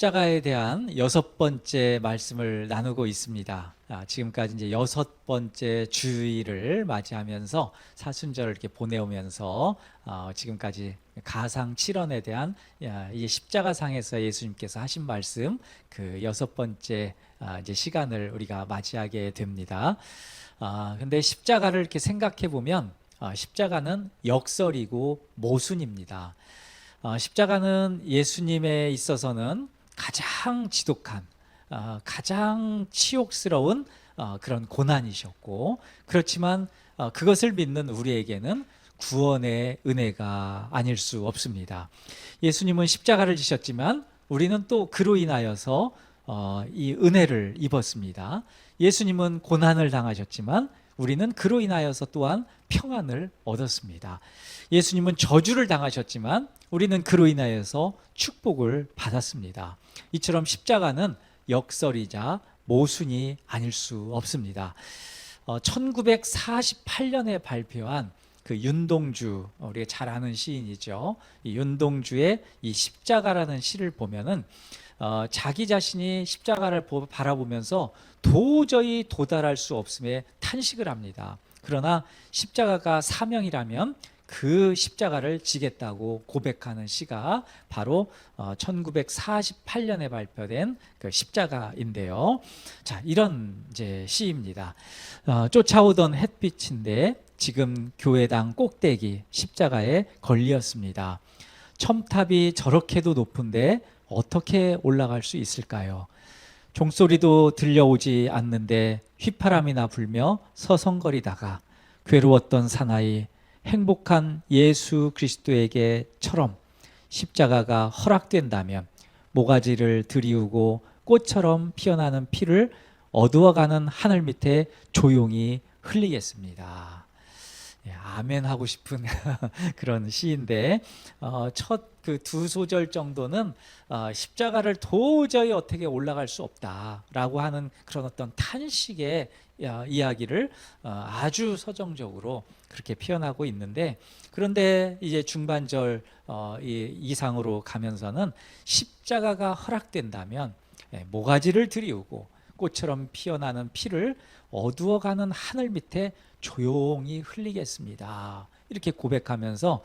십자가에 대한 6번째 말씀을 나누고 있습니다. 지금까지 이제 6번째 주일을 맞이하면서 사순절을 이렇게 보내오면서 지금까지 가상 7원에 대한 이 십자가상에서 예수님께서 하신 말씀 그 6번째 이제 시간을 우리가 맞이하게 됩니다. 근데 십자가를 이렇게 생각해 보면 십자가는 역설이고 모순입니다. 십자가는 예수님에 있어서는 가장 지독한, 가장 치욕스러운 그런 고난이셨고, 그렇지만 그것을 믿는 우리에게는 구원의 은혜가 아닐 수 없습니다. 예수님은 십자가를 지셨지만 우리는 또 그로 인하여서 이 은혜를 입었습니다. 예수님은 고난을 당하셨지만 우리는 그로 인하여서 또한 평안을 얻었습니다. 예수님은 저주를 당하셨지만 우리는 그로 인하여서 축복을 받았습니다. 이처럼 십자가는 역설이자 모순이 아닐 수 없습니다. 1948년에 발표한 그 윤동주, 우리가 잘 아는 시인이죠. 이 윤동주의 이 십자가라는 시를 보면은 자기 자신이 십자가를 바라보면서 도저히 도달할 수 없음에 탄식을 합니다. 그러나 십자가가 사명이라면 그 십자가를 지겠다고 고백하는 시가 바로 1948년에 발표된 그 십자가인데요. 자, 이런 이제 시입니다. 쫓아오던 햇빛인데 지금 교회당 꼭대기 십자가에 걸렸습니다. 첨탑이 저렇게도 높은데 어떻게 올라갈 수 있을까요? 종소리도 들려오지 않는데 휘파람이나 불며 서성거리다가 괴로웠던 사나이 행복한 예수 그리스도에게처럼 십자가가 허락된다면 모가지를 들이우고 꽃처럼 피어나는 피를 어두워가는 하늘 밑에 조용히 흘리겠습니다. 아멘 하고 싶은 그런 시인데 첫 그 두 소절 정도는 십자가를 도저히 어떻게 올라갈 수 없다라고 하는 그런 어떤 탄식의 이야기를 아주 서정적으로 그렇게 표현하고 있는데, 그런데 이제 중반절 이상으로 가면서는 십자가가 허락된다면 모가지를 들이우고 꽃처럼 피어나는 피를 어두워가는 하늘 밑에 조용히 흘리겠습니다. 이렇게 고백하면서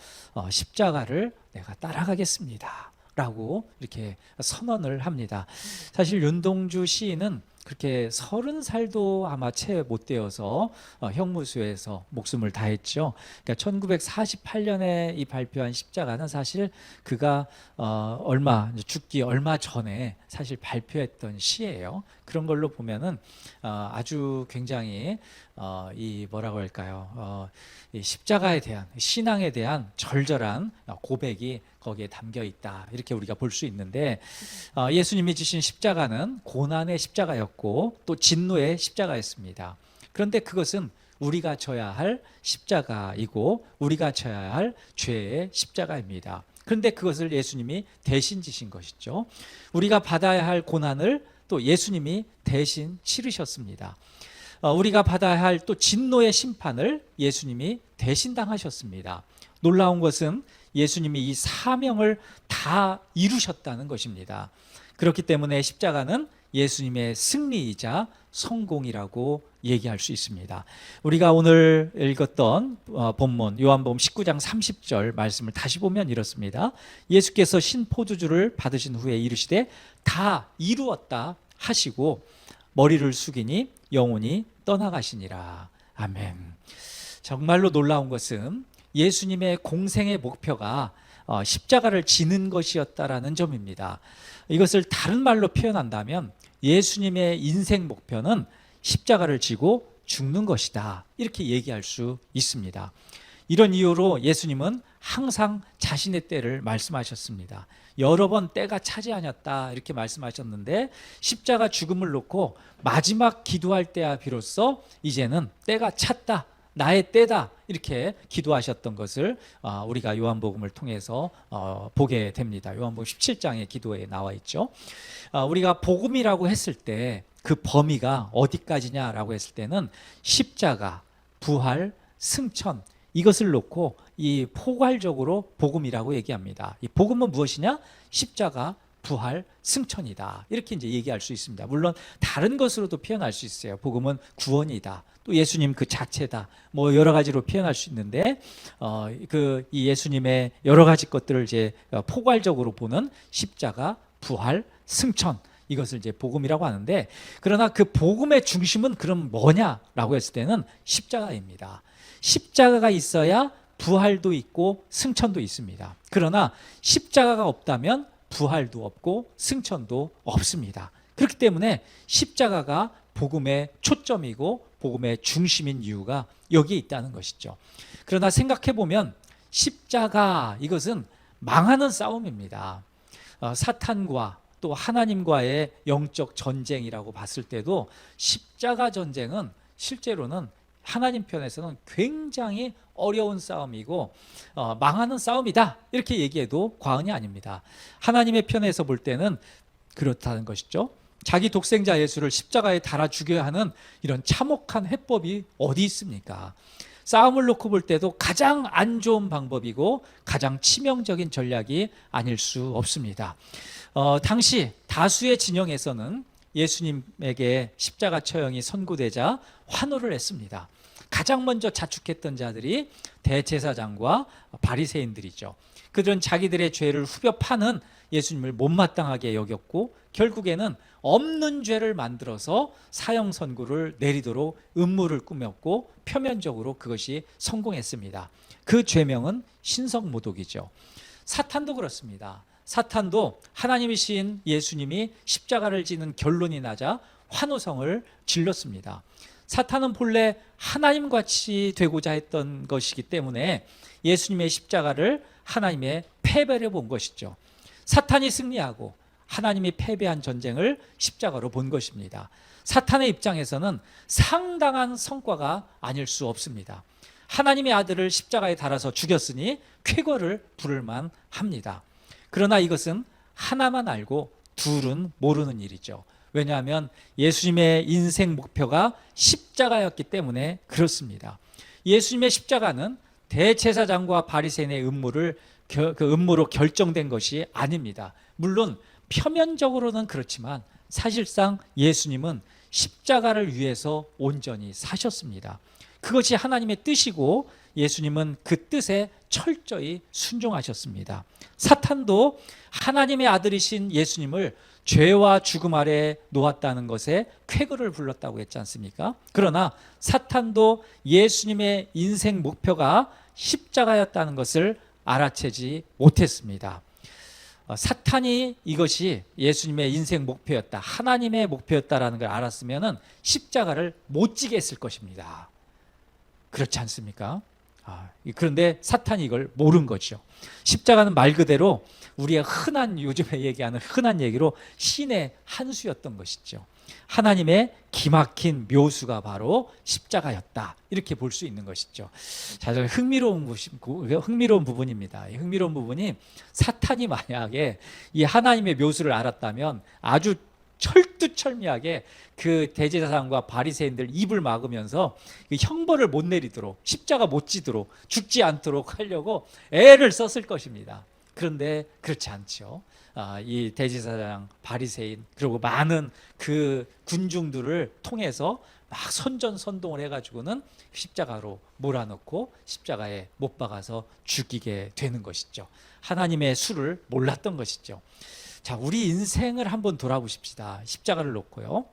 십자가를 내가 따라가겠습니다 라고 이렇게 선언을 합니다. 사실 윤동주 시인은 그렇게 30살도 아마 채 못 되어서 형무소에서 목숨을 다했죠. 그러니까 1948년에 이 발표한 십자가는 사실 그가 죽기 얼마 전에 사실 발표했던 시예요. 그런 걸로 보면은 아주 굉장히 이 뭐라고 할까요? 이 십자가에 대한, 신앙에 대한 절절한 고백이 거기에 담겨 있다, 이렇게 우리가 볼 수 있는데, 예수님이 지신 십자가는 고난의 십자가였고 또 진노의 십자가였습니다. 그런데 그것은 우리가 져야 할 십자가이고 우리가 져야 할 죄의 십자가입니다. 그런데 그것을 예수님이 대신 지신 것이죠. 우리가 받아야 할 고난을 또 예수님이 대신 치르셨습니다. 우리가 받아야 할 또 진노의 심판을 예수님이 대신 당하셨습니다. 놀라운 것은 예수님이 이 사명을 다 이루셨다는 것입니다. 그렇기 때문에 십자가는 예수님의 승리이자 성공이라고 얘기할 수 있습니다. 우리가 오늘 읽었던 본문 요한복음 19장 30절 말씀을 다시 보면 이렇습니다. 예수께서 신포도주를 받으신 후에 이르시되 다 이루었다 하시고 머리를 숙이니 영혼이 떠나가시니라. 아멘. 정말로 놀라운 것은 예수님의 공생의 목표가 십자가를 지는 것이었다라는 점입니다. 이것을 다른 말로 표현한다면 예수님의 인생 목표는 십자가를 지고 죽는 것이다, 이렇게 얘기할 수 있습니다. 이런 이유로 예수님은 항상 자신의 때를 말씀하셨습니다. 여러 번 때가 차지 아니었다, 이렇게 말씀하셨는데 십자가 죽음을 놓고 마지막 기도할 때야 비로소 이제는 때가 찼다, 나의 때다, 이렇게 기도하셨던 것을 우리가 요한복음을 통해서 보게 됩니다. 요한복음 17장의 기도에 나와 있죠. 우리가 복음이라고 했을 때 그 범위가 어디까지냐라고 했을 때는 십자가, 부활, 승천, 이것을 놓고 이 포괄적으로 복음이라고 얘기합니다. 이 복음은 무엇이냐? 십자가, 부활, 승천이다. 이렇게 이제 얘기할 수 있습니다. 물론 다른 것으로도 표현할 수 있어요. 복음은 구원이다. 또 예수님 그 자체다. 뭐 여러 가지로 표현할 수 있는데 이 예수님의 여러 가지 것들을 이제 포괄적으로 보는 십자가, 부활, 승천, 이것을 이제 복음이라고 하는데, 그러나 그 복음의 중심은 그럼 뭐냐라고 했을 때는 십자가입니다. 십자가가 있어야 부활도 있고 승천도 있습니다. 그러나 십자가가 없다면 부활도 없고 승천도 없습니다. 그렇기 때문에 십자가가 복음의 초점이고 복음의 중심인 이유가 여기에 있다는 것이죠. 그러나 생각해 보면 십자가, 이것은 망하는 싸움입니다. 사탄과 또 하나님과의 영적 전쟁이라고 봤을 때도 십자가 전쟁은 실제로는 하나님 편에서는 굉장히 어려운 싸움이고 망하는 싸움이다, 이렇게 얘기해도 과언이 아닙니다. 하나님의 편에서 볼 때는 그렇다는 것이죠. 자기 독생자 예수를 십자가에 달아 죽여야 하는 이런 참혹한 해법이 어디 있습니까? 싸움을 놓고 볼 때도 가장 안 좋은 방법이고 가장 치명적인 전략이 아닐 수 없습니다. 당시 다수의 진영에서는 예수님에게 십자가 처형이 선고되자 환호를 했습니다. 가장 먼저 자축했던 자들이 대제사장과 바리새인들이죠. 그들은 자기들의 죄를 후벼 파는 예수님을 못마땅하게 여겼고 결국에는 없는 죄를 만들어서 사형 선고를 내리도록 음모를 꾸몄고 표면적으로 그것이 성공했습니다. 그 죄명은 신성모독이죠. 사탄도 그렇습니다. 사탄도 하나님이신 예수님이 십자가를 지는 결론이 나자 환호성을 질렀습니다. 사탄은 본래 하나님같이 되고자 했던 것이기 때문에 예수님의 십자가를 하나님의 패배를 본 것이죠. 사탄이 승리하고 하나님이 패배한 전쟁을 십자가로 본 것입니다. 사탄의 입장에서는 상당한 성과가 아닐 수 없습니다. 하나님의 아들을 십자가에 달아서 죽였으니 쾌거를 부를 만합니다. 그러나 이것은 하나만 알고 둘은 모르는 일이죠. 왜냐하면 예수님의 인생 목표가 십자가였기 때문에 그렇습니다. 예수님의 십자가는 대제사장과 바리새인의 음모로 결정된 것이 아닙니다. 물론 표면적으로는 그렇지만 사실상 예수님은 십자가를 위해서 온전히 사셨습니다. 그것이 하나님의 뜻이고 예수님은 그 뜻에 철저히 순종하셨습니다. 사탄도 하나님의 아들이신 예수님을 죄와 죽음 아래 놓았다는 것에 쾌거를 불렀다고 했지 않습니까? 그러나 사탄도 예수님의 인생 목표가 십자가였다는 것을 알아채지 못했습니다. 사탄이 이것이 예수님의 인생 목표였다, 하나님의 목표였다라는 걸 알았으면 십자가를 못 지게 했을 것입니다. 그렇지 않습니까? 그런데 사탄이 이걸 모른 거죠. 십자가는 말 그대로 우리의 흔한, 요즘에 얘기하는 흔한 얘기로 신의 한 수였던 것이죠. 하나님의 기막힌 묘수가 바로 십자가였다, 이렇게 볼 수 있는 것이죠. 자, 흥미로운 부분입니다. 이 흥미로운 부분이 사탄이 만약에 이 하나님의 묘수를 알았다면 아주 철두철미하게 그 대제사장과 바리새인들 입을 막으면서 형벌을 못 내리도록, 십자가 못 지도록, 죽지 않도록 하려고 애를 썼을 것입니다. 그런데 그렇지 않죠. 이 대제사장, 바리새인, 그리고 많은 그 군중들을 통해서 막 선전선동을 해가지고는 십자가로 몰아넣고 십자가에 못 박아서 죽이게 되는 것이죠. 하나님의 수를 몰랐던 것이죠. 자, 우리 인생을 한번 돌아보십시다. 십자가를 놓고요.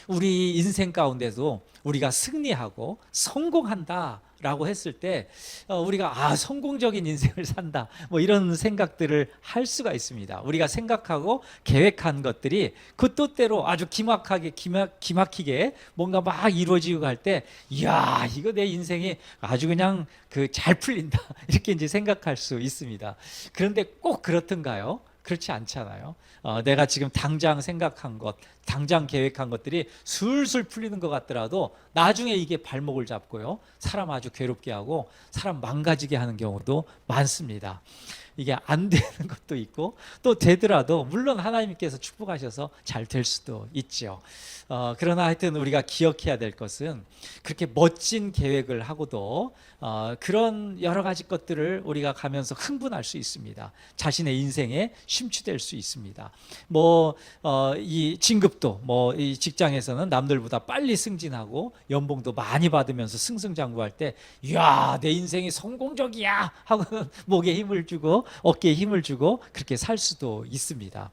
우리 인생 가운데도 우리가 승리하고 성공한다라고 했을 때 우리가 성공적인 인생을 산다, 뭐 이런 생각들을 할 수가 있습니다. 우리가 생각하고 계획한 것들이 그 뜻대로 아주 기막히게 뭔가 막 이루어지고 할 때, 이야, 이거 내 인생이 아주 그냥 잘 풀린다, 이렇게 이제 생각할 수 있습니다. 그런데 꼭 그렇던가요? 그렇지 않잖아요. 내가 지금 당장 생각한 것, 당장 계획한 것들이 술술 풀리는 것 같더라도 나중에 이게 발목을 잡고요, 사람 아주 괴롭게 하고 사람 망가지게 하는 경우도 많습니다. 이게 안 되는 것도 있고 또 되더라도 물론 하나님께서 축복하셔서 잘 될 수도 있죠. 그러나 하여튼 우리가 기억해야 될 것은 그렇게 멋진 계획을 하고도 그런 여러 가지 것들을 우리가 가면서 흥분할 수 있습니다. 자신의 인생에 심취될 수 있습니다. 이 진급도 이 직장에서는 남들보다 빨리 승진하고 연봉도 많이 받으면서 승승장구할 때 이야 내 인생이 성공적이야 하고는 목에 힘을 주고 어깨에 힘을 주고 그렇게 살 수도 있습니다.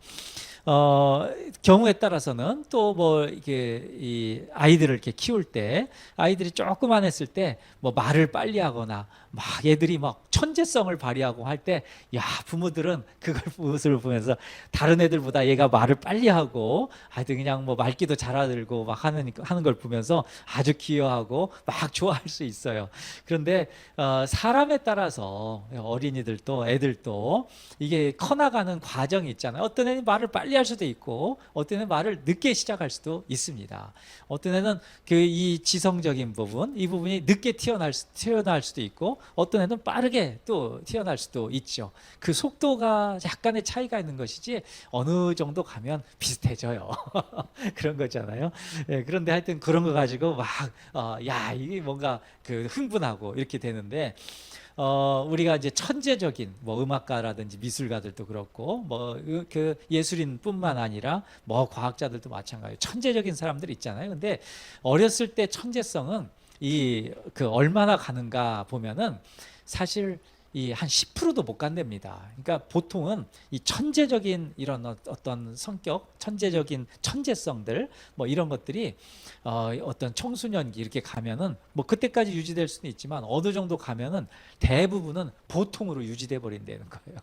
경우에 따라서는 또 이게 이 아이들을 이렇게 키울 때 아이들이 조그만했을 때 말을 빨리 하거나 막 애들이 막 천재성을 발휘하고 할 때 야 부모들은 그걸 모습을 보면서 다른 애들보다 얘가 말을 빨리 하고 아이들 그냥 말귀도 잘 알아들고 막 하는 걸 보면서 아주 귀여워하고 막 좋아할 수 있어요. 그런데 사람에 따라서 어린이들도 애들도 이게 커나가는 과정이 있잖아요. 어떤 애는 말을 빨리 할 수도 있고 어떤 애는 말을 늦게 시작할 수도 있습니다. 어떤 애는 이 지성적인 부분 이 부분이 늦게 튀어날 수도 있고 어떤 애는 빠르게 또 튀어날 수도 있죠. 그 속도가 약간의 차이가 있는 것이지 어느 정도 가면 비슷해져요. 그런 거잖아요. 네, 그런데 하여튼 그런 거 가지고 이게 뭔가 흥분하고 이렇게 되는데 우리가 이제 천재적인 음악가라든지 미술가들도 그렇고 예술인뿐만 아니라 과학자들도 마찬가지예요. 천재적인 사람들 있잖아요. 근데 어렸을 때 천재성은 얼마나 가는가 보면은 사실 한 10%도 못 간답니다. 그러니까 보통은 이 천재적인 이런 어떤 성격, 천재적인 천재성들 이런 것들이 어떤 청소년기 이렇게 가면은 그때까지 유지될 수는 있지만 어느 정도 가면은 대부분은 보통으로 유지돼 버린다는 거예요.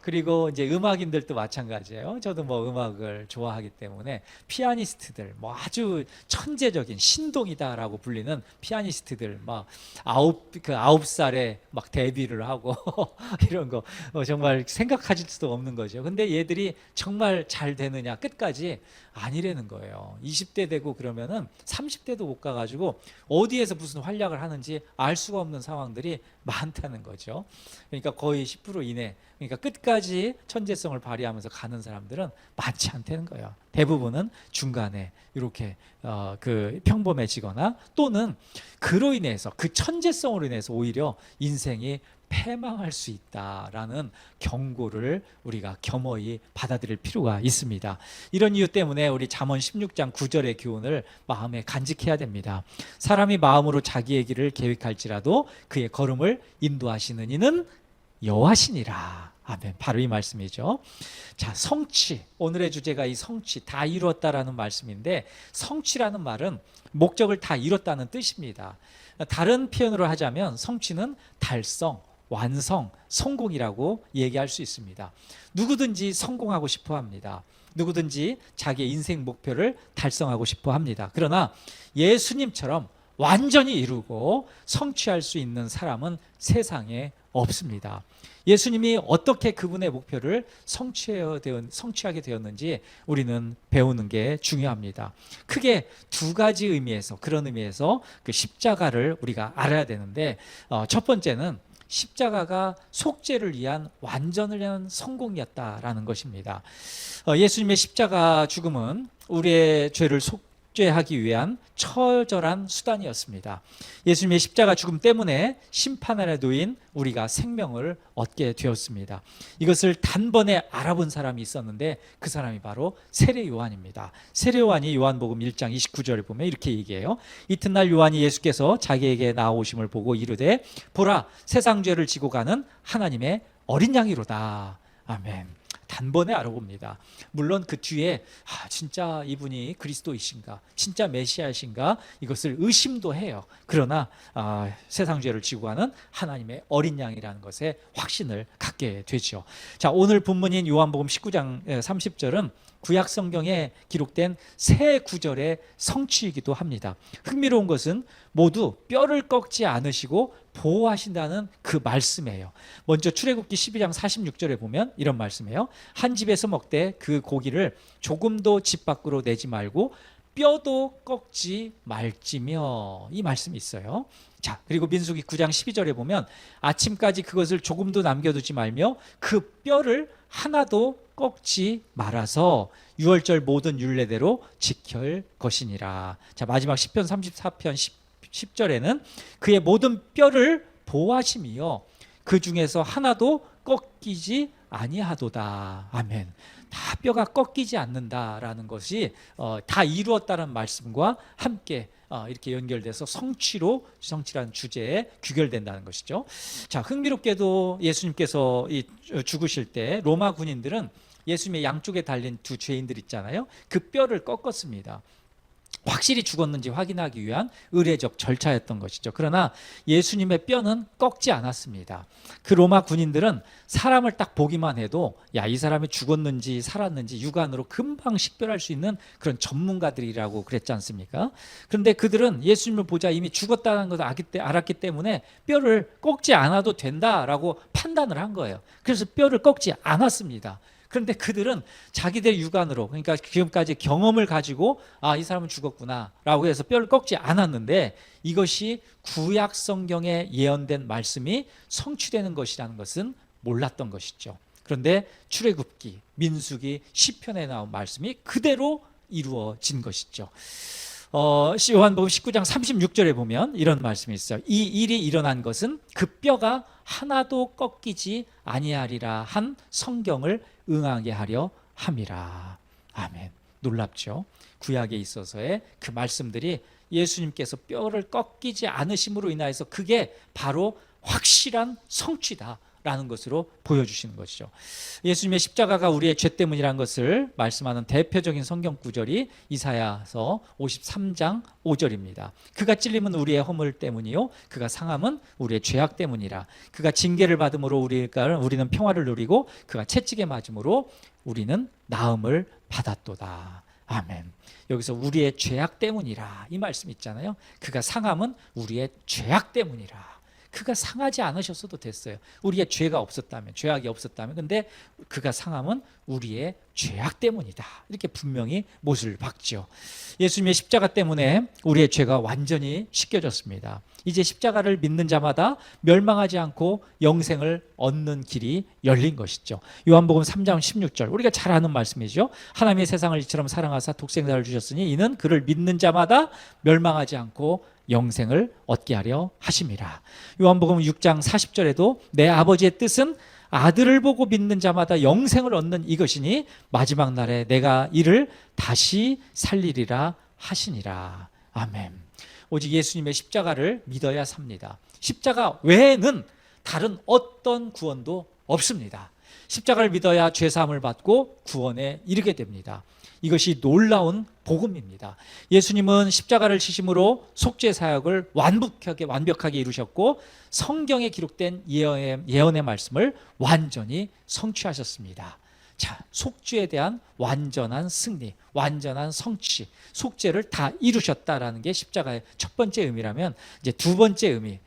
그리고 이제 음악인들도 마찬가지예요. 저도 음악을 좋아하기 때문에 피아니스트들 아주 천재적인 신동이다라고 불리는 피아니스트들 아홉 살에 데뷔를 하고 이런 거 정말 생각하실 수도 없는 거죠. 근데 얘들이 정말 잘 되느냐 끝까지 아니라는 거예요. 20대 되고 그러면은 30대도 못 가가지고 어디에서 무슨 활약을 하는지 알 수가 없는 상황들이 많다는 거죠. 그러니까 거의 10% 이내. 그러니까 끝까지 천재성을 발휘하면서 가는 사람들은 많지 않다는 거예요. 대부분은 중간에 이렇게 평범해지거나 또는 그로 인해서 그 천재성으로 인해서 오히려 인생이 패망할 수 있다라는 경고를 우리가 겸허히 받아들일 필요가 있습니다. 이런 이유 때문에 우리 잠언 16장 9절의 교훈을 마음에 간직해야 됩니다. 사람이 마음으로 자기의 길을 계획할지라도 그의 걸음을 인도하시는 이는 여호와시니라. 아멘. 바로 이 말씀이죠. 자, 성취. 오늘의 주제가 이 성취, 다 이루었다라는 말씀인데 성취라는 말은 목적을 다 이뤘다는 뜻입니다. 다른 표현으로 하자면 성취는 달성, 완성, 성공이라고 얘기할 수 있습니다. 누구든지 성공하고 싶어 합니다. 누구든지 자기의 인생 목표를 달성하고 싶어 합니다. 그러나 예수님처럼 완전히 이루고 성취할 수 있는 사람은 세상에 없습니다. 예수님이 어떻게 그분의 목표를 성취하게 되었는지 우리는 배우는 게 중요합니다. 크게 두 가지 의미에서 그런 의미에서 그 십자가를 우리가 알아야 되는데 첫 번째는 십자가가 속죄를 위한 완전을 위한 성공이었다라는 것입니다. 예수님의 십자가 죽음은 우리의 죄를 속죄하기 위한 처절한 수단이었습니다. 예수님의 십자가 죽음 때문에 심판 아래 놓인 우리가 생명을 얻게 되었습니다. 이것을 단번에 알아본 사람이 있었는데 그 사람이 바로 세례 요한입니다. 세례 요한이 요한복음 1장 29절에 보면 이렇게 얘기해요. 이튿날 요한이 예수께서 자기에게 나오심을 보고 이르되 보라 세상 죄를 지고 가는 하나님의 어린 양이로다. 아멘. 단번에 알아봅니다. 물론 그 뒤에 진짜 이분이 그리스도이신가, 진짜 메시아이신가 이것을 의심도 해요. 그러나 세상 죄를 지고 가는 하나님의 어린 양이라는 것에 확신을 갖게 되죠. 자, 오늘 본문인 요한복음 19장 30절은 구약 성경에 기록된 새 구절의 성취이기도 합니다. 흥미로운 것은 모두 뼈를 꺾지 않으시고 보호하신다는 그 말씀이에요. 먼저 출애굽기 12장 46절에 보면 이런 말씀이에요. 한 집에서 먹되 그 고기를 조금도 집 밖으로 내지 말고 뼈도 꺾지 말지며, 이 말씀이 있어요. 자, 그리고 민수기 9장 12절에 보면 아침까지 그것을 조금도 남겨두지 말며 그 뼈를 하나도 꺾지 말아서 유월절 모든 율례대로 지킬 것이니라. 자, 마지막 시편 34편 10절에는 그의 모든 뼈를 보호하심이요 그 중에서 하나도 꺾이지 아니하도다. 아멘. 다 뼈가 꺾이지 않는다라는 것이 다 이루었다는 말씀과 함께 이렇게 연결돼서 성취라는 주제에 귀결된다는 것이죠. 자, 흥미롭게도 예수님께서 죽으실 때 로마 군인들은 예수님의 양쪽에 달린 두 죄인들 있잖아요. 그 뼈를 꺾었습니다. 확실히 죽었는지 확인하기 위한 의례적 절차였던 것이죠. 그러나 예수님의 뼈는 꺾지 않았습니다. 그 로마 군인들은 사람을 딱 보기만 해도 야, 이 사람이 죽었는지 살았는지 육안으로 금방 식별할 수 있는 그런 전문가들이라고 그랬지 않습니까? 그런데 그들은 예수님을 보자 이미 죽었다는 것을 알았기 때문에 뼈를 꺾지 않아도 된다라고 판단을 한 거예요. 그래서 뼈를 꺾지 않았습니다. 그런데 그들은 자기들 육안으로, 그러니까 지금까지 경험을 가지고 이 사람은 죽었구나 라고 해서 뼈를 꺾지 않았는데, 이것이 구약 성경에 예언된 말씀이 성취되는 것이라는 것은 몰랐던 것이죠. 그런데 출애굽기, 민수기, 시편에 나온 말씀이 그대로 이루어진 것이죠. 요한복음 19장 36절에 보면 이런 말씀이 있어요. 이 일이 일어난 것은 그 뼈가 하나도 꺾이지 아니하리라 한 성경을 응하게 하려 함이라. 아멘. 놀랍죠? 구약에 있어서의 그 말씀들이 예수님께서 뼈를 꺾이지 않으심으로 인하여서 그게 바로 확실한 성취다 라는 것으로 보여주시는 것이죠. 예수님의 십자가가 우리의 죄 때문이라는 것을 말씀하는 대표적인 성경 구절이 이사야서 53장 5절입니다. 그가 찔림은 우리의 허물 때문이요 그가 상함은 우리의 죄악 때문이라. 그가 징계를 받음으로 우리는 평화를 누리고 그가 채찍에 맞음으로 우리는 나음을 받았도다. 아멘. 여기서 우리의 죄악 때문이라 이 말씀 있잖아요. 그가 상함은 우리의 죄악 때문이라. 그가 상하지 않으셨어도 됐어요. 우리의 죄가 없었다면, 죄악이 없었다면. 근데 그가 상함은 우리의 죄악 때문이다. 이렇게 분명히 못을 박죠. 예수님의 십자가 때문에 우리의 죄가 완전히 씻겨졌습니다. 이제 십자가를 믿는 자마다 멸망하지 않고 영생을 얻는 길이 열린 것이죠. 요한복음 3장 16절, 우리가 잘 아는 말씀이죠. 하나님의 세상을 이처럼 사랑하사 독생자를 주셨으니 이는 그를 믿는 자마다 멸망하지 않고 영생을 얻게 하려 하심이라. 요한복음 6장 40절에도 내 아버지의 뜻은 아들을 보고 믿는 자마다 영생을 얻는 이것이니 마지막 날에 내가 이를 다시 살리리라 하시니라. 아멘. 오직 예수님의 십자가를 믿어야 삽니다. 십자가 외에는 다른 어떤 구원도 없습니다. 십자가를 믿어야 죄사함을 받고 구원에 이르게 됩니다. 이것이 놀라운 복음입니다. 예수님은 십자가를 지심으로 속죄 사역을 완벽하게 이루셨고 성경에 기록된 예언의 말씀을 완전히 성취하셨습니다. 자, 속죄에 대한 완전한 승리, 완전한 성취, 속죄를 다 이루셨다라는 게 십자가의 첫 번째 의미라면, 이제 두 번째 의미,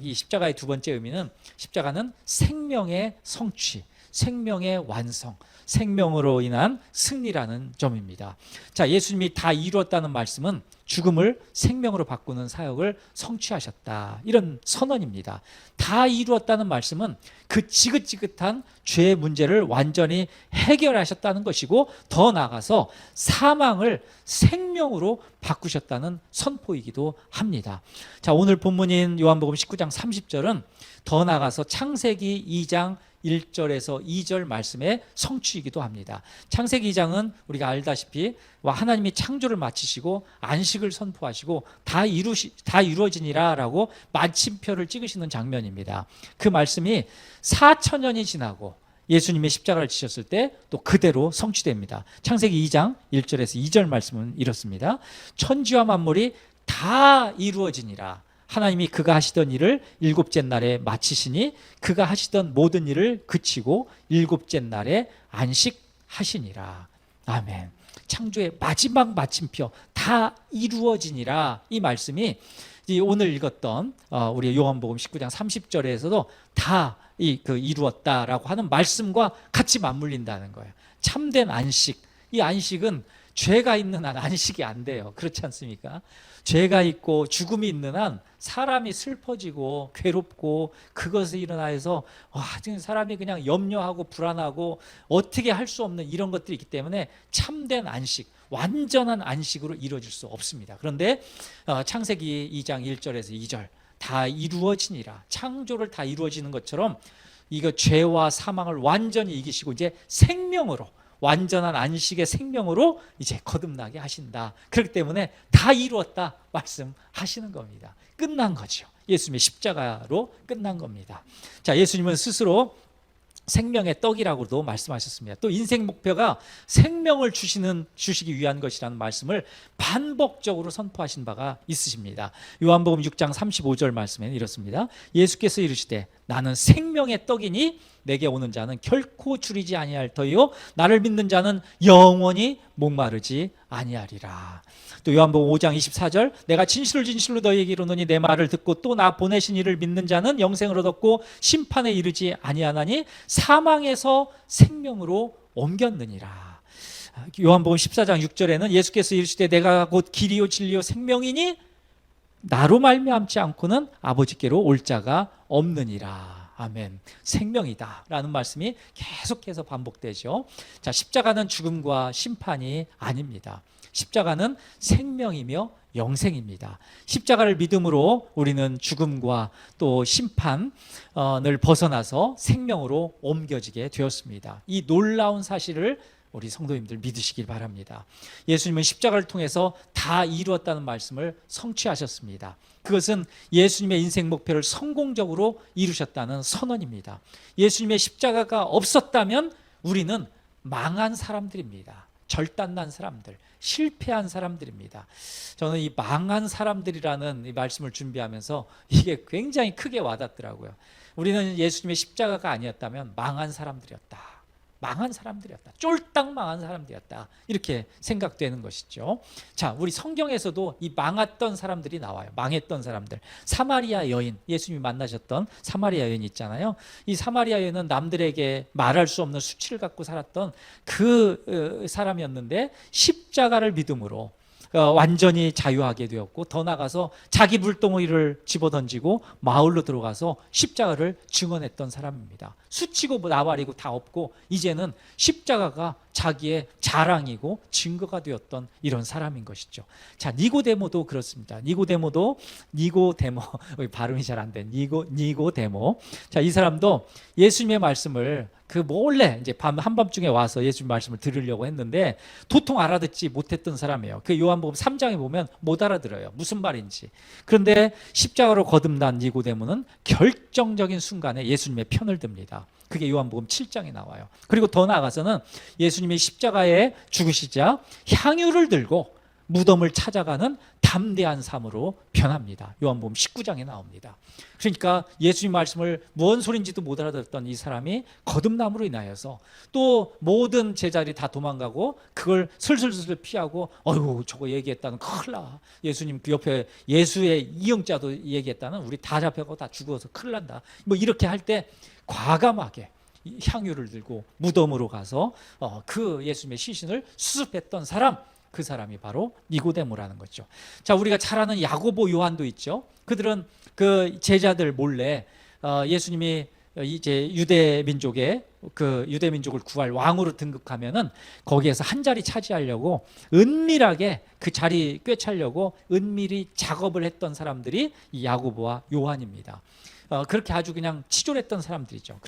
이 십자가의 두 번째 의미는 십자가는 생명의 성취, 생명의 완성, 생명으로 인한 승리라는 점입니다. 자, 예수님이 다 이루었다는 말씀은 죽음을 생명으로 바꾸는 사역을 성취하셨다, 이런 선언입니다. 다 이루었다는 말씀은 그 지긋지긋한 죄의 문제를 완전히 해결하셨다는 것이고, 더 나아가서 사망을 생명으로 바꾸셨다는 선포이기도 합니다. 자, 오늘 본문인 요한복음 19장 30절은 더 나아가서 창세기 2장 1절에서 2절 말씀의 성취이기도 합니다. 창세기 2장은 우리가 알다시피 하나님이 창조를 마치시고 안식을 선포하시고 다 이루어지니라 라고 마침표를 찍으시는 장면입니다. 그 말씀이 4,000년이 지나고 예수님의 십자가를 지셨을 때 또 그대로 성취됩니다. 창세기 2장 1절에서 2절 말씀은 이렇습니다. 천지와 만물이 다 이루어지니라. 하나님이 그가 하시던 일을 일곱째 날에 마치시니 그가 하시던 모든 일을 그치고 일곱째 날에 안식하시니라. 아멘. 창조의 마지막 마침표, 다 이루어지니라, 이 말씀이 오늘 읽었던 우리 요한복음 19장 30절에서도 다 이루었다라고 하는 말씀과 같이 맞물린다는 거예요. 참된 안식, 이 안식은 죄가 있는 한 안식이 안 돼요. 그렇지 않습니까? 죄가 있고 죽음이 있는 한 사람이 슬퍼지고 괴롭고 그것에 일어나서 지금 사람이 그냥 염려하고 불안하고 어떻게 할 수 없는 이런 것들이 있기 때문에 참된 안식, 완전한 안식으로 이루어질 수 없습니다. 그런데 창세기 2장 1절에서 2절 다 이루어지니라, 창조를 다 이루어지는 것처럼 이거 죄와 사망을 완전히 이기시고 이제 생명으로, 완전한 안식의 생명으로 이제 거듭나게 하신다. 그렇기 때문에 다 이루었다 말씀하시는 겁니다. 끝난 거죠. 예수님의 십자가로 끝난 겁니다. 자, 예수님은 스스로 생명의 떡이라고도 말씀하셨습니다. 또 인생 목표가 생명을 주시기 위한 것이라는 말씀을 반복적으로 선포하신 바가 있으십니다. 요한복음 6장 35절 말씀에는 이렇습니다. 예수께서 이르시되 나는 생명의 떡이니 내게 오는 자는 결코 줄이지 아니할 터이요 나를 믿는 자는 영원히 목마르지 아니하리라. 또 요한복음 5장 24절 내가 진실로 너희에게 이르노니 내 말을 듣고 또 나 보내신 이를 믿는 자는 영생을 얻었고 심판에 이르지 아니하나니 사망에서 생명으로 옮겼느니라. 요한복음 14장 6절에는 예수께서 이르시되 내가 곧 길이요 진리요 생명이니 나로 말미암지 않고는 아버지께로 올 자가 없느니라. 아멘. 생명이다 라는 말씀이 계속해서 반복되죠. 자, 십자가는 죽음과 심판이 아닙니다. 십자가는 생명이며 영생입니다. 십자가를 믿음으로 우리는 죽음과 또 심판을 벗어나서 생명으로 옮겨지게 되었습니다. 이 놀라운 사실을 우리 성도님들 믿으시길 바랍니다. 예수님은 십자가를 통해서 다 이루었다는 말씀을 성취하셨습니다. 그것은 예수님의 인생 목표를 성공적으로 이루셨다는 선언입니다. 예수님의 십자가가 없었다면 우리는 망한 사람들입니다. 절단난 사람들, 실패한 사람들입니다. 저는 이 망한 사람들이라는 이 말씀을 준비하면서 이게 굉장히 크게 와닿더라고요. 우리는 예수님의 십자가가 아니었다면 망한 사람들이었다. 망한 사람들이었다. 쫄딱 망한 사람들이었다. 이렇게 생각되는 것이죠. 자, 우리 성경에서도 이 망했던 사람들이 나와요. 망했던 사람들. 사마리아 여인, 예수님이 만나셨던 사마리아 여인 있잖아요. 이 사마리아 여인은 남들에게 말할 수 없는 수치를 갖고 살았던 그 사람이었는데 십자가를 믿음으로 완전히 자유하게 되었고 더 나아가서 자기 물동이를 집어던지고 마을로 들어가서 십자가를 증언했던 사람입니다. 수치고 나발이고 다 없고 이제는 십자가가 자기의 자랑이고 증거가 되었던 이런 사람인 것이죠. 자, 니고데모도 그렇습니다. 니고데모 발음이 잘 안 된 니고데모. 자, 이 사람도 예수님의 말씀을 몰래 이제 한밤중에 와서 예수님 말씀을 들으려고 했는데 도통 알아듣지 못했던 사람이에요. 그 요한복음 3장에 보면 못 알아들어요. 무슨 말인지. 그런데 십자가로 거듭난 니고데모는 결정적인 순간에 예수님의 편을 듭니다. 그게 요한복음 7장에 나와요. 그리고 더 나아가서는 예수님이 십자가에 죽으시자 향유를 들고 무덤을 찾아가는 담대한 삶으로 변합니다. 요한복음 19장에 나옵니다. 그러니까 예수님 말씀을 무언 소린지도 못 알아듣던 이 사람이 거듭남으로 인하여서 또 모든 제자들이 다 도망가고 그걸 슬슬 피하고 저거 얘기했다는 큰일 나. 예수님 그 옆에 예수의 이영자도 얘기했다는 우리 다 잡혀가고 다 죽어서 큰일 난다. 이렇게 할 때 과감하게 향유를 들고 무덤으로 가서 그 예수님의 시신을 수습했던 사람, 그 사람이 바로 니고데모라는 거죠. 자, 우리가 잘 아는 야고보, 요한도 있죠. 그들은 그 제자들 몰래 예수님이 이제 유대 민족을 구할 왕으로 등극하면은 거기에서 한 자리 차지하려고 은밀하게 그 자리 꿰차려고 은밀히 작업을 했던 사람들이 이 야고보와 요한입니다. 그렇게 아주 그냥 치졸했던 사람들이죠.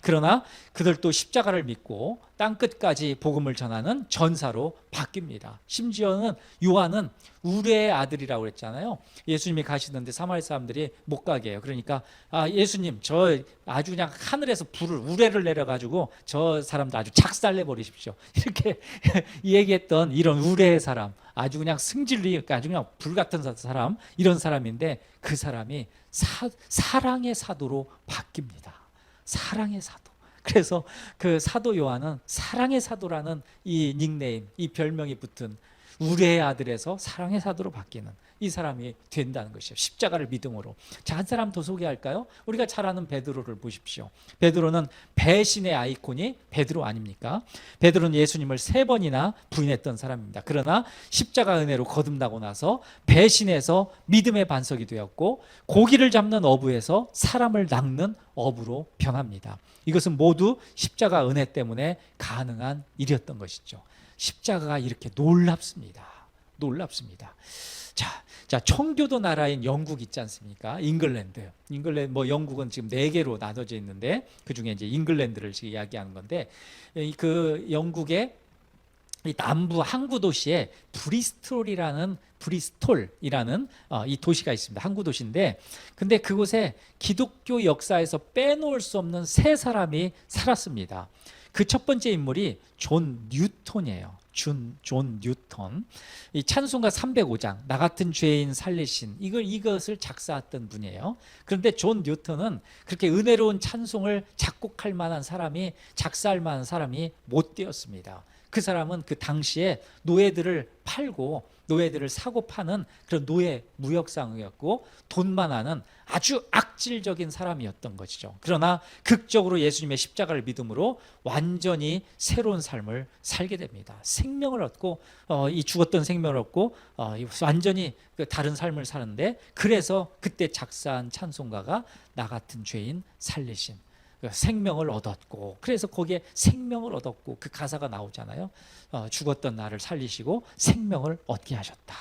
그러나 그들도 십자가를 믿고 땅끝까지 복음을 전하는 전사로 바뀝니다. 심지어는 요한은 우레의 아들이라고 그랬잖아요. 예수님이 가시는데 사마리 사람들이 못 가게 해요. 그러니까 예수님 저 아주 그냥 하늘에서 우레를 내려가지고 저 사람도 아주 작살내 버리십시오. 이렇게 얘기했던 이런 우레의 사람, 아주 그냥 승질이 아주 그냥 불같은 사람, 이런 사람인데 그 사람이 사랑의 사도로 바뀝니다. 사랑의 사도. 그래서 그 사도 요한은 사랑의 사도라는 이 닉네임, 이 별명이 붙은, 우레의 아들에서 사랑의 사도로 바뀌는 이 사람이 된다는 것이죠. 십자가를 믿음으로. 자, 한 사람 더 소개할까요? 우리가 잘 아는 베드로를 보십시오. 베드로는 배신의 아이콘이 베드로 아닙니까? 베드로는 예수님을 3번이나 부인했던 사람입니다. 그러나 십자가 은혜로 거듭나고 나서 배신에서 믿음의 반석이 되었고, 고기를 잡는 어부에서 사람을 낚는 어부로 변합니다. 이것은 모두 십자가 은혜 때문에 가능한 일이었던 것이죠. 십자가가 이렇게 놀랍습니다. 놀랍습니다. 자, 청교도 나라인 영국 있지 않습니까? 잉글랜드, 영국은 지금 4개로 나눠져 있는데 그 중에 이제 잉글랜드를 지금 이야기하는 건데, 그 영국의 이 남부 항구 도시에 브리스톨이라는 이 도시가 있습니다. 항구 도시인데, 근데 그곳에 기독교 역사에서 빼놓을 수 없는 3사람이 살았습니다. 그 첫 번째 인물이 존 뉴턴이에요. 존 뉴턴. 이 찬송가 305장 나 같은 죄인 살리신 이것을 작사했던 분이에요. 그런데 존 뉴턴은 그렇게 은혜로운 찬송을 작곡할 만한 사람이, 작사할 만한 사람이 못 되었습니다. 그 사람은 그 당시에 노예들을 팔고 노예들을 사고 파는 그런 노예 무역상이었고, 돈만 하는 아주 악질적인 사람이었던 것이죠. 그러나 극적으로 예수님의 십자가를 믿음으로 완전히 새로운 삶을 살게 됩니다. 생명을 얻고, 이 죽었던 생명을 얻고, 완전히 다른 삶을 사는데, 그래서 그때 작사한 찬송가가 나 같은 죄인 살리신, 생명을 얻었고, 그래서 거기에 생명을 얻었고 그 가사가 나오잖아요. 죽었던 나를 살리시고 생명을 얻게 하셨다.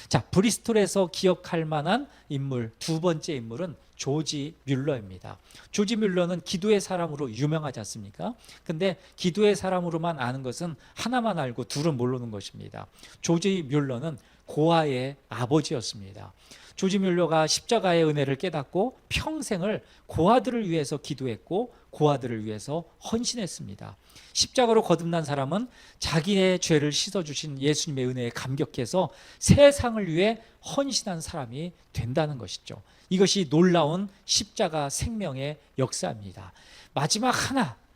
자, 브리스톨에서 기억할 만한 인물, 2번째 인물은 조지 뮬러입니다. 조지 뮬러는 기도의 사람으로 유명하지 않습니까? 근데 기도의 사람으로만 아는 것은 하나만 알고 둘은 모르는 것입니다. 조지 뮬러는 고아의 아버지였습니다. 조지 뮬러가 십자가의 은혜를 깨닫고 평생을 고아들을 위해서 기도했고 고아들을 위해서 헌신했습니다. 십자가로 거듭난 사람은 자기의 죄를 씻어주신 예수님의 은혜에 감격해서 세상을 위해 헌신한 사람이 된다는 것이죠. 이것이 놀라운 십자가 생명의 역사입니다. 마지막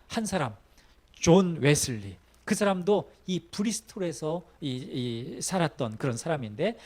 한 사람, 존 웨슬리. 그 사람도 이 브리스톨에서 살았던 그런 사람인데,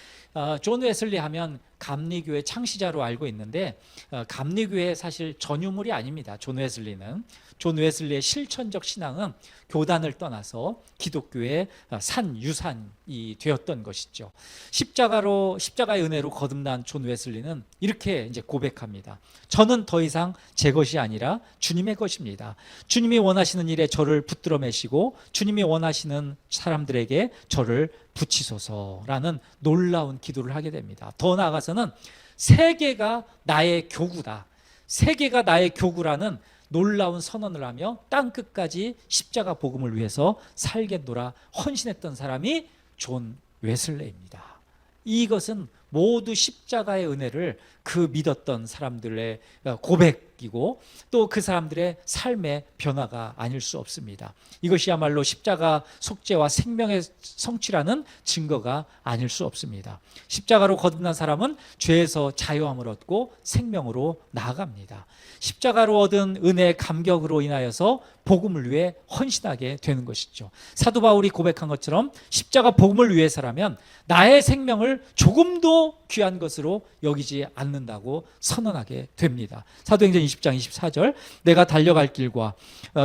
존 웨슬리 하면 감리교회 창시자로 알고 있는데, 감리교회 사실 전유물이 아닙니다. 존 웨슬리의 실천적 신앙은 교단을 떠나서 기독교의 산 유산이 되었던 것이죠. 십자가의 은혜로 거듭난 존 웨슬리는 이렇게 이제 고백합니다. 저는 더 이상 제 것이 아니라 주님의 것입니다. 주님이 원하시는 일에 저를 붙들어 매시고 주님이 원하시는 사람들에게 저를 붙이소서라는 놀라운 기도를 하게 됩니다. 더 나아가서는 세계가 나의 교구다. 세계가 나의 교구라는 놀라운 선언을 하며 땅 끝까지 십자가 복음을 위해서 살겠노라 헌신했던 사람이 존 웨슬레입니다. 이것은 모두 십자가의 은혜를 그 믿었던 사람들의 고백이고 또 그 사람들의 삶의 변화가 아닐 수 없습니다. 이것이야말로 십자가 속죄와 생명의 성취라는 증거가 아닐 수 없습니다. 십자가로 거듭난 사람은 죄에서 자유함을 얻고 생명으로 나아갑니다. 십자가로 얻은 은혜의 감격으로 인하여서 복음을 위해 헌신하게 되는 것이죠. 사도 바울이 고백한 것처럼 십자가 복음을 위해서라면 나의 생명을 조금도 귀한 것으로 여기지 않는다고 선언하게 됩니다. 사도행전 20장 24절 내가 달려갈 길과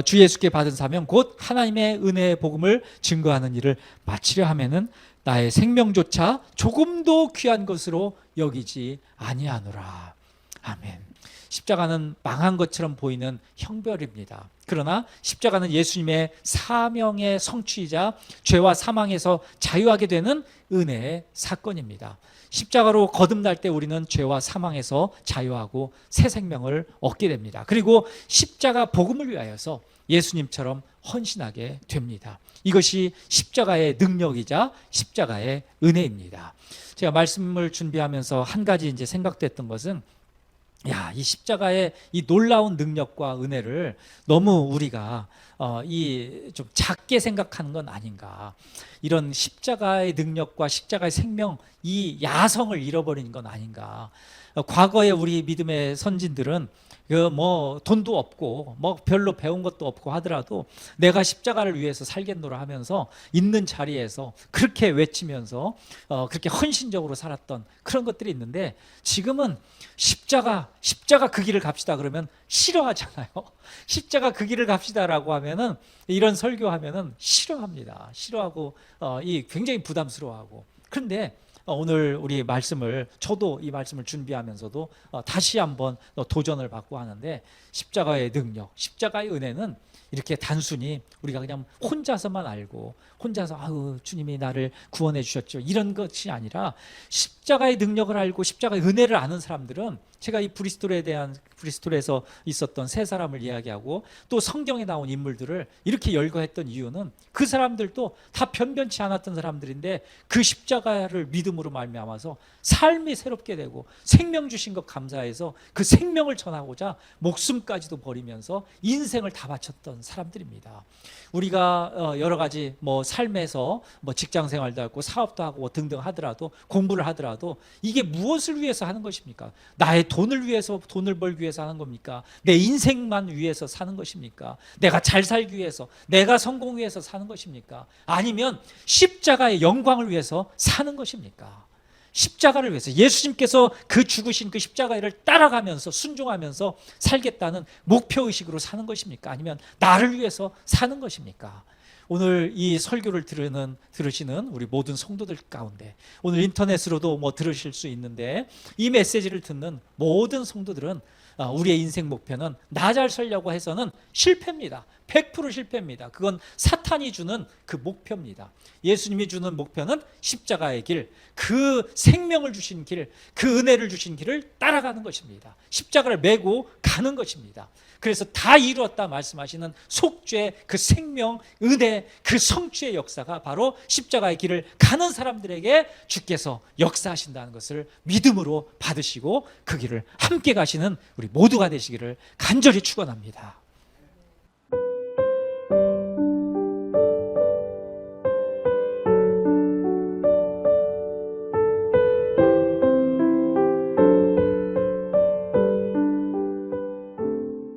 주 예수께 받은 사명 곧 하나님의 은혜의 복음을 증거하는 일을 마치려 하면은 나의 생명조차 조금도 귀한 것으로 여기지 아니하노라. 아멘. 십자가는 망한 것처럼 보이는 형벌입니다. 그러나 십자가는 예수님의 사명의 성취이자 죄와 사망에서 자유하게 되는 은혜의 사건입니다. 십자가로 거듭날 때 우리는 죄와 사망에서 자유하고 새 생명을 얻게 됩니다. 그리고 십자가 복음을 위하여서 예수님처럼 헌신하게 됩니다. 이것이 십자가의 능력이자 십자가의 은혜입니다. 제가 말씀을 준비하면서 한 가지 이제 생각됐던 것은 이 십자가의 이 놀라운 능력과 은혜를 너무 우리가 좀 작게 생각하는 건 아닌가. 이런 십자가의 능력과 십자가의 생명, 이 야성을 잃어버린 건 아닌가. 과거에 우리 믿음의 선진들은 그 뭐 돈도 없고 뭐 별로 배운 것도 없고 하더라도 내가 십자가를 위해서 살겠노라 하면서 있는 자리에서 그렇게 외치면서 그렇게 헌신적으로 살았던 그런 것들이 있는데, 지금은 십자가 그 길을 갑시다 그러면 싫어하잖아요. 십자가 그 길을 갑시다라고 하면은, 이런 설교하면은 싫어하고 이 굉장히 부담스러워하고. 그런데 오늘 우리 말씀을, 저도 이 말씀을 준비하면서도 다시 한번 도전을 받고 하는데, 십자가의 능력, 십자가의 은혜는 이렇게 단순히 우리가 그냥 혼자서만 알고 혼자서 아유 주님이 나를 구원해 주셨죠 이런 것이 아니라, 십자가의 능력을 알고 십자가의 은혜를 아는 사람들은, 제가 이 브리스톨에서 있었던 세 사람을 이야기하고 또 성경에 나온 인물들을 이렇게 열거했던 이유는, 그 사람들도 다 변변치 않았던 사람들인데 그 십자가를 믿음으로 말미암아서 삶이 새롭게 되고 생명 주신 것 감사해서 그 생명을 전하고자 목숨까지도 버리면서 인생을 다 바쳤던 사람들입니다. 우리가 여러 가지 뭐 삶에서 뭐 직장 생활도 하고 사업도 하고 등등 하더라도, 공부를 하더라도 이게 무엇을 위해서 하는 것입니까? 나의 돈을 위해서, 돈을 벌기 위해서 하는 겁니까? 내 인생만 위해서 사는 것입니까? 내가 잘 살기 위해서, 내가 성공하기 위해서 사는 것입니까? 아니면 십자가의 영광을 위해서 사는 것입니까? 십자가를 위해서, 예수님께서 그 죽으신 그 십자가를 따라가면서 순종하면서 살겠다는 목표의식으로 사는 것입니까? 아니면 나를 위해서 사는 것입니까? 오늘 이 설교를 들으시는 우리 모든 성도들 가운데, 오늘 인터넷으로도 뭐 들으실 수 있는데, 이 메시지를 듣는 모든 성도들은 우리의 인생 목표는 나 잘 살려고 해서는 실패입니다. 100% 실패입니다. 그건 사탄이 주는 그 목표입니다. 예수님이 주는 목표는 십자가의 길, 그 생명을 주신 길, 그 은혜를 주신 길을 따라가는 것입니다. 십자가를 메고 가는 것입니다. 그래서 다 이루었다 말씀하시는 속죄, 그 생명, 은혜, 그 성취의 역사가 바로 십자가의 길을 가는 사람들에게 주께서 역사하신다는 것을 믿음으로 받으시고 그 길을 함께 가시는 우리 모두가 되시기를 간절히 축원합니다.